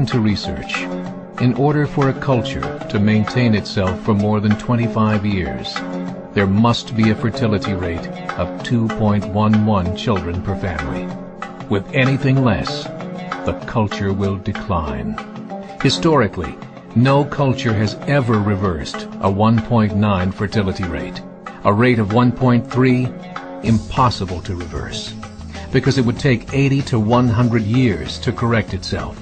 according to research, in order for a culture to maintain itself for more than 25 years, there must be a fertility rate of 2.11 children per family. With anything less, the culture will decline. Historically, no culture has ever reversed a 1.9 fertility rate. A rate of 1.3, impossible to reverse, because it would take 80 to 100 years to correct itself,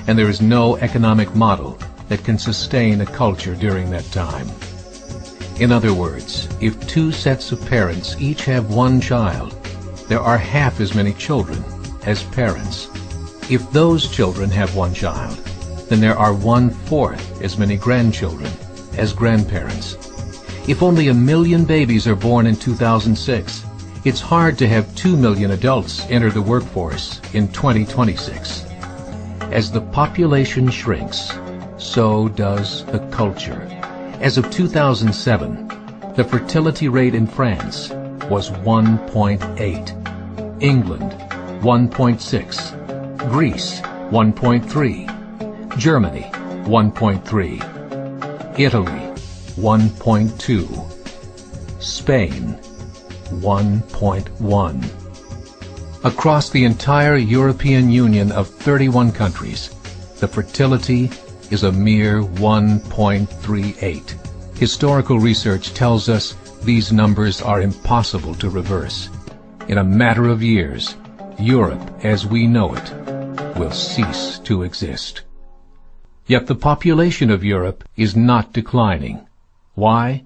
and there is no economic model that can sustain a culture during that time. In other words, if two sets of parents each have one child, there are half as many children as parents. If those children have one child, then there are 1/4 as many grandchildren as grandparents. If only 1 million babies are born in 2006, it's hard to have 2 million adults enter the workforce in 2026. As the population shrinks, so does the culture. As of 2007, the fertility rate in France was 1.8, England 1.6, Greece 1.3, Germany 1.3, Italy 1.2, Spain 1.1. Across the entire European Union of 31 countries, the fertility is a mere 1.38. Historical research tells us these numbers are impossible to reverse. In a matter of years, Europe as we know it will cease to exist. Yet the population of Europe is not declining. Why?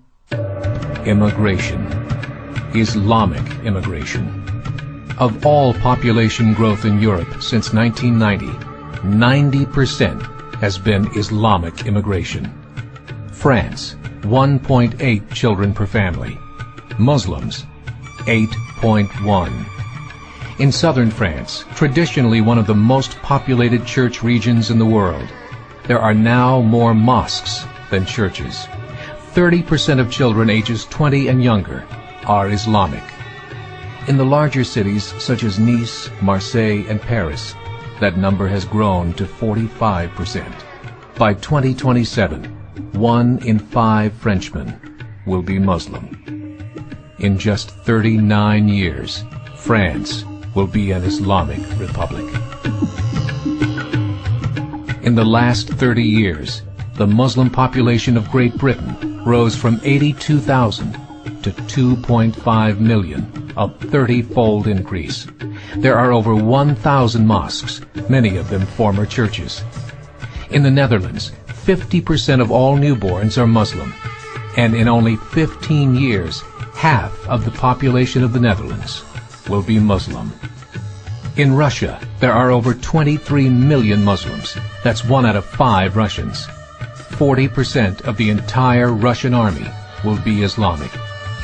Immigration. Islamic immigration. Of all population growth in Europe since 1990, 90% has been Islamic immigration. France, 1.8 children per family. Muslims, 8.1. In southern France, traditionally one of the most populated church regions in the world, there are now more mosques than churches. 30% of children ages 20 and younger are Islamic. In the larger cities such as Nice, Marseille, and Paris, that number has grown to 45%. By 2027, 1 in 5 Frenchmen will be Muslim. In just 39 years, France will be an Islamic republic. In the last 30 years, the Muslim population of Great Britain rose from 82,000 to 2.5 million, a 30-fold increase. There are over 1,000 mosques, many of them former churches. In the Netherlands, 50% of all newborns are Muslim, and in only 15 years, half of the population of the Netherlands will be Muslim. In Russia, there are over 23 million Muslims. That's 1 out of 5 Russians. 40% of the entire Russian army will be Islamic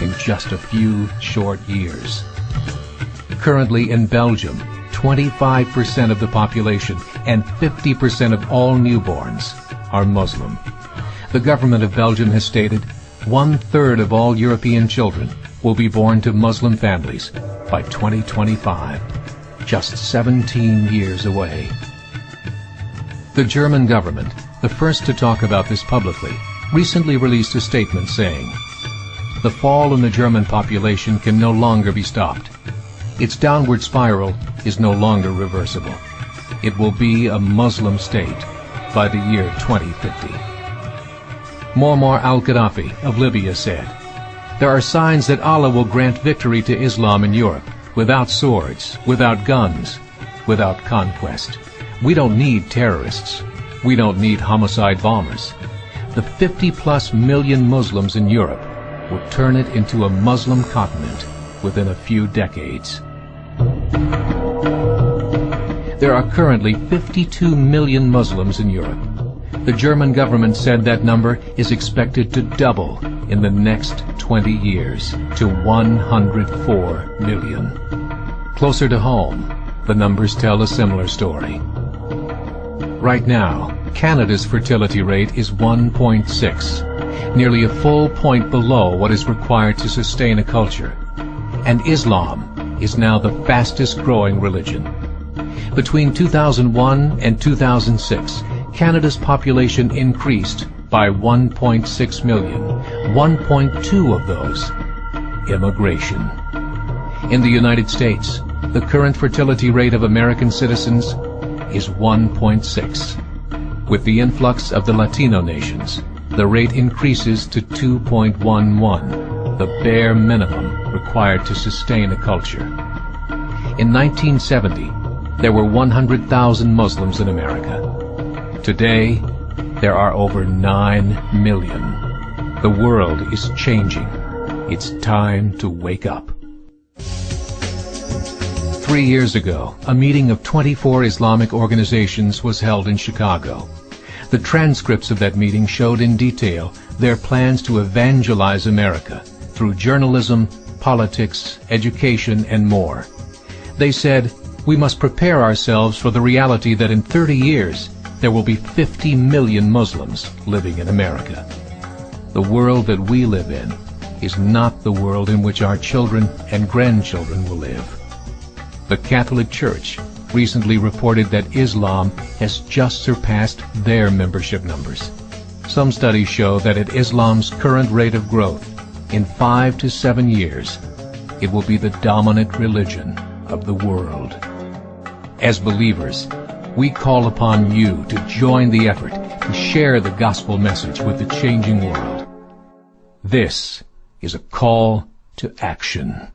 in just a few short years. Currently in Belgium, 25% of the population and 50% of all newborns are Muslim. The government of Belgium has stated 1/3 of all European children will be born to Muslim families by 2025, just 17 years away. The German government, the first to talk about this publicly, recently released a statement saying, "The fall in the German population can no longer be stopped. Its downward spiral is no longer reversible. It will be a Muslim state by the year 2050. Muammar al-Gaddafi of Libya said, "There are signs that Allah will grant victory to Islam in Europe, without swords, without guns, without conquest. We don't need terrorists. We don't need homicide bombers. The 50+ million Muslims in Europe will turn it into a Muslim continent within a few decades." There are currently 52 million Muslims in Europe. The German government said that number is expected to double in the next 20 years to 104 million. Closer to home, the numbers tell a similar story. Right now, Canada's fertility rate is 1.6, nearly a full point below what is required to sustain a culture. And Islam is now the fastest growing religion. Between 2001 and 2006, Canada's population increased by 1.6 million, 1.2 of those immigration. In the United States, the current fertility rate of American citizens is 1.6. With the influx of the Latino nations, the rate increases to 2.11, the bare minimum required to sustain a culture. In 1970, there were 100,000 Muslims in America. Today, there are over 9 million. The world is changing. It's time to wake up. 3 years ago, a meeting of 24 Islamic organizations was held in Chicago. The transcripts of that meeting showed in detail their plans to evangelize America through journalism, politics, education, and more. They said, we must prepare ourselves for the reality that in 30 years, there will be 50 million Muslims living in America. The world that we live in is not the world in which our children and grandchildren will live. The Catholic Church recently reported that Islam has just surpassed their membership numbers. Some studies show that at Islam's current rate of growth, in 5 to 7 years, it will be the dominant religion of the world. As believers, we call upon you to join the effort to share the gospel message with the changing world. This is a call to action.